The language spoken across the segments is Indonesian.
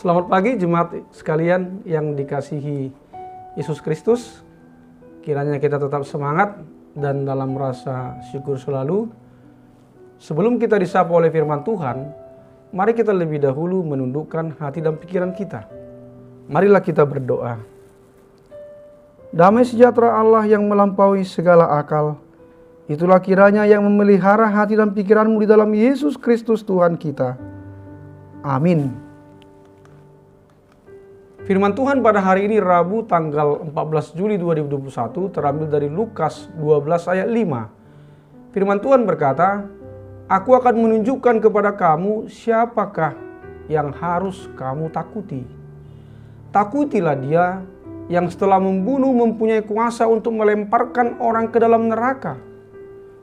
Selamat pagi jemaat sekalian yang dikasihi Yesus Kristus. Kiranya kita tetap semangat dan dalam rasa syukur selalu. Sebelum kita disapa oleh firman Tuhan, mari kita lebih dahulu menundukkan hati dan pikiran kita. Marilah kita berdoa. Damai sejahtera Allah yang melampaui segala akal, itulah kiranya yang memelihara hati dan pikiranmu di dalam Yesus Kristus Tuhan kita. Amin. Firman Tuhan pada hari ini Rabu tanggal 14 Juli 2021 terambil dari Lukas 12 ayat 5. Firman Tuhan berkata, "Aku akan menunjukkan kepada kamu siapakah yang harus kamu takuti. Takutilah dia yang setelah membunuh mempunyai kuasa untuk melemparkan orang ke dalam neraka.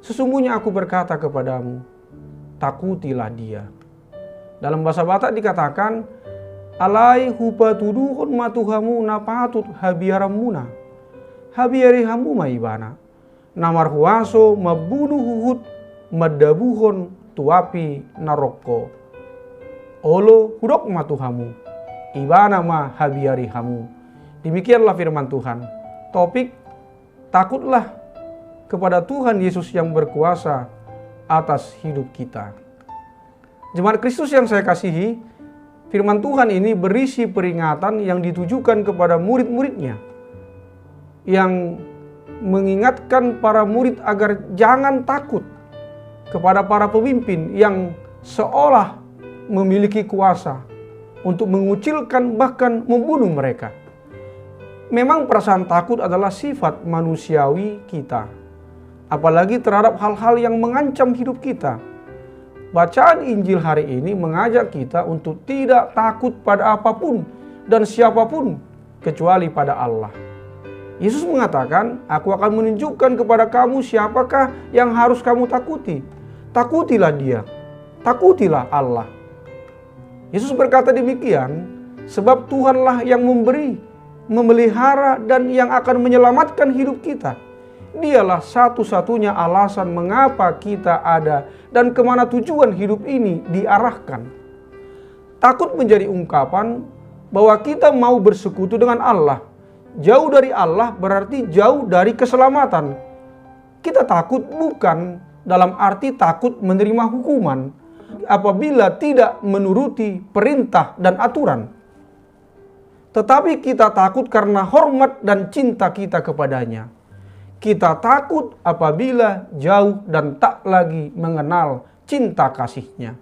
Sesungguhnya aku berkata kepadamu, takutilah dia." Dalam bahasa Batak dikatakan, "Alai hupatuduhun matuhamu napatut habiaramuna. Habiari hamu maibana. Namar huaso mabunuh huhut madabuhon tuapi naroko. Olo hudok matuhamu. Ibana ma habiari hamu." Demikianlah firman Tuhan. Topik, takutlah kepada Tuhan Yesus yang berkuasa atas hidup kita. Jemaat Kristus yang saya kasihi, firman Tuhan ini berisi peringatan yang ditujukan kepada murid-muridnya, yang mengingatkan para murid agar jangan takut kepada para pemimpin yang seolah memiliki kuasa untuk mengucilkan bahkan membunuh mereka. Memang perasaan takut adalah sifat manusiawi kita, apalagi terhadap hal-hal yang mengancam hidup kita. Bacaan Injil hari ini mengajak kita untuk tidak takut pada apapun dan siapapun kecuali pada Allah. Yesus mengatakan, "Aku akan menunjukkan kepada kamu siapakah yang harus kamu takuti. Takutilah dia, takutilah Allah." Yesus berkata demikian sebab Tuhanlah yang memberi, memelihara dan yang akan menyelamatkan hidup kita. Dialah satu-satunya alasan mengapa kita ada dan kemana tujuan hidup ini diarahkan. Takut menjadi ungkapan bahwa kita mau bersekutu dengan Allah. Jauh dari Allah berarti jauh dari keselamatan. Kita takut bukan dalam arti takut menerima hukuman apabila tidak menuruti perintah dan aturan. Tetapi kita takut karena hormat dan cinta kita kepadanya. Kita takut apabila jauh dan tak lagi mengenal cinta kasih-Nya.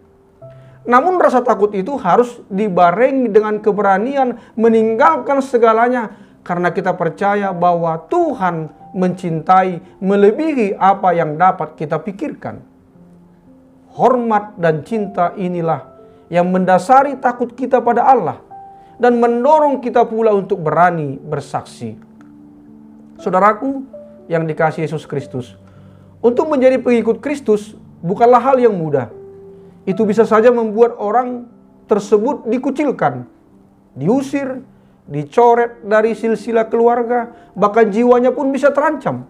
Namun rasa takut itu harus dibarengi dengan keberanian meninggalkan segalanya karena kita percaya bahwa Tuhan mencintai melebihi apa yang dapat kita pikirkan. Hormat dan cinta inilah yang mendasari takut kita pada Allah dan mendorong kita pula untuk berani bersaksi. Saudaraku yang dikasihi Yesus Kristus, untuk menjadi pengikut Kristus bukanlah hal yang mudah. Itu bisa saja membuat orang tersebut dikucilkan, diusir, dicoret dari silsilah keluarga, bahkan jiwanya pun bisa terancam.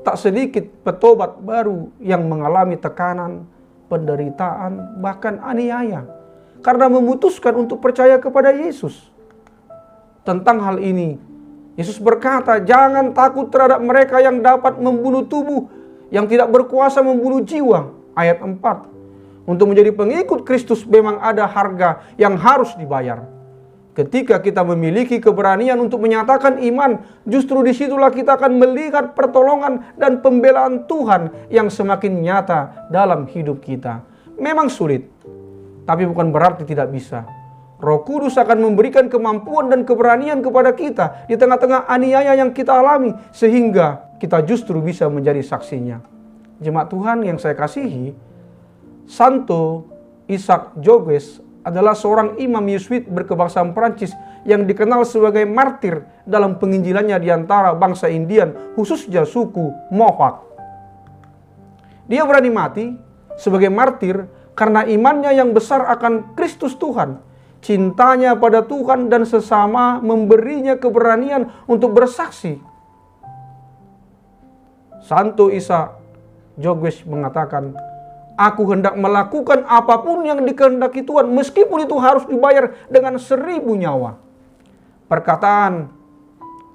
Tak sedikit petobat baru yang mengalami tekanan, penderitaan, bahkan aniaya karena memutuskan untuk percaya kepada Yesus. Tentang hal ini Yesus berkata, "Jangan takut terhadap mereka yang dapat membunuh tubuh, yang tidak berkuasa membunuh jiwa." Ayat 4. Untuk menjadi pengikut Kristus memang ada harga yang harus dibayar. Ketika kita memiliki keberanian untuk menyatakan iman, justru disitulah kita akan melihat pertolongan dan pembelaan Tuhan yang semakin nyata dalam hidup kita. Memang sulit, tapi bukan berarti tidak bisa. Roh Kudus akan memberikan kemampuan dan keberanian kepada kita di tengah-tengah aniaya yang kita alami, sehingga kita justru bisa menjadi saksinya. Jemaat Tuhan yang saya kasihi, Santo Isaac Jogues adalah seorang imam Yesuit berkebangsaan Prancis yang dikenal sebagai martir dalam penginjilannya di antara bangsa Indian, khususnya suku Mohawk. Dia berani mati sebagai martir karena imannya yang besar akan Kristus Tuhan, cintanya pada Tuhan dan sesama memberinya keberanian untuk bersaksi. Santo Isaac Jogues mengatakan, Aku hendak melakukan apapun yang dikehendaki Tuhan, meskipun itu harus dibayar dengan 1000 nyawa. Perkataan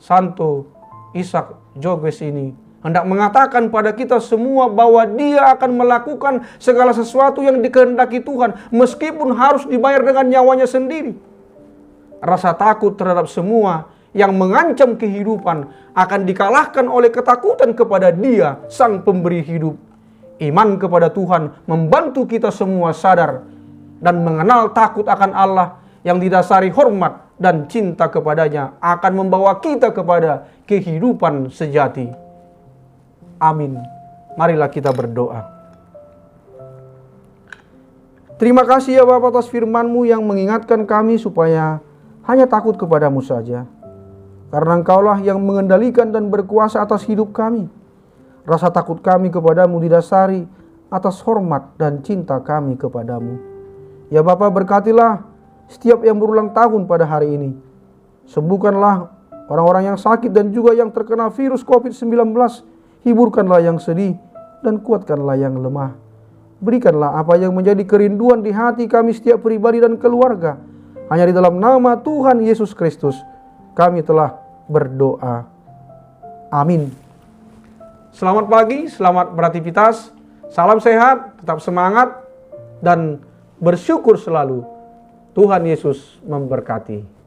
Santo Ishak Joges ini hendak mengatakan pada kita semua bahwa dia akan melakukan segala sesuatu yang dikehendaki Tuhan, meskipun harus dibayar dengan nyawanya sendiri. Rasa takut terhadap semua yang mengancam kehidupan akan dikalahkan oleh ketakutan kepada Dia, Sang Pemberi hidup. Iman kepada Tuhan membantu kita semua sadar dan mengenal takut akan Allah yang didasari hormat dan cinta kepadanya akan membawa kita kepada kehidupan sejati. Amin. Marilah kita berdoa. Terima kasih ya Bapa atas firman-Mu yang mengingatkan kami supaya hanya takut kepadamu saja. Karena Engkaulah yang mengendalikan dan berkuasa atas hidup kami. Rasa takut kami kepadamu didasari atas hormat dan cinta kami kepadamu. Ya Bapa, berkatilah setiap yang berulang tahun pada hari ini. Sembuhkanlah orang-orang yang sakit dan juga yang terkena virus COVID-19. Hiburkanlah yang sedih dan kuatkanlah yang lemah. Berikanlah apa yang menjadi kerinduan di hati kami setiap pribadi dan keluarga. Hanya di dalam nama Tuhan Yesus Kristus kami telah berdoa. Amin. Selamat pagi, selamat beraktivitas, salam sehat, tetap semangat, dan bersyukur selalu. Tuhan Yesus memberkati.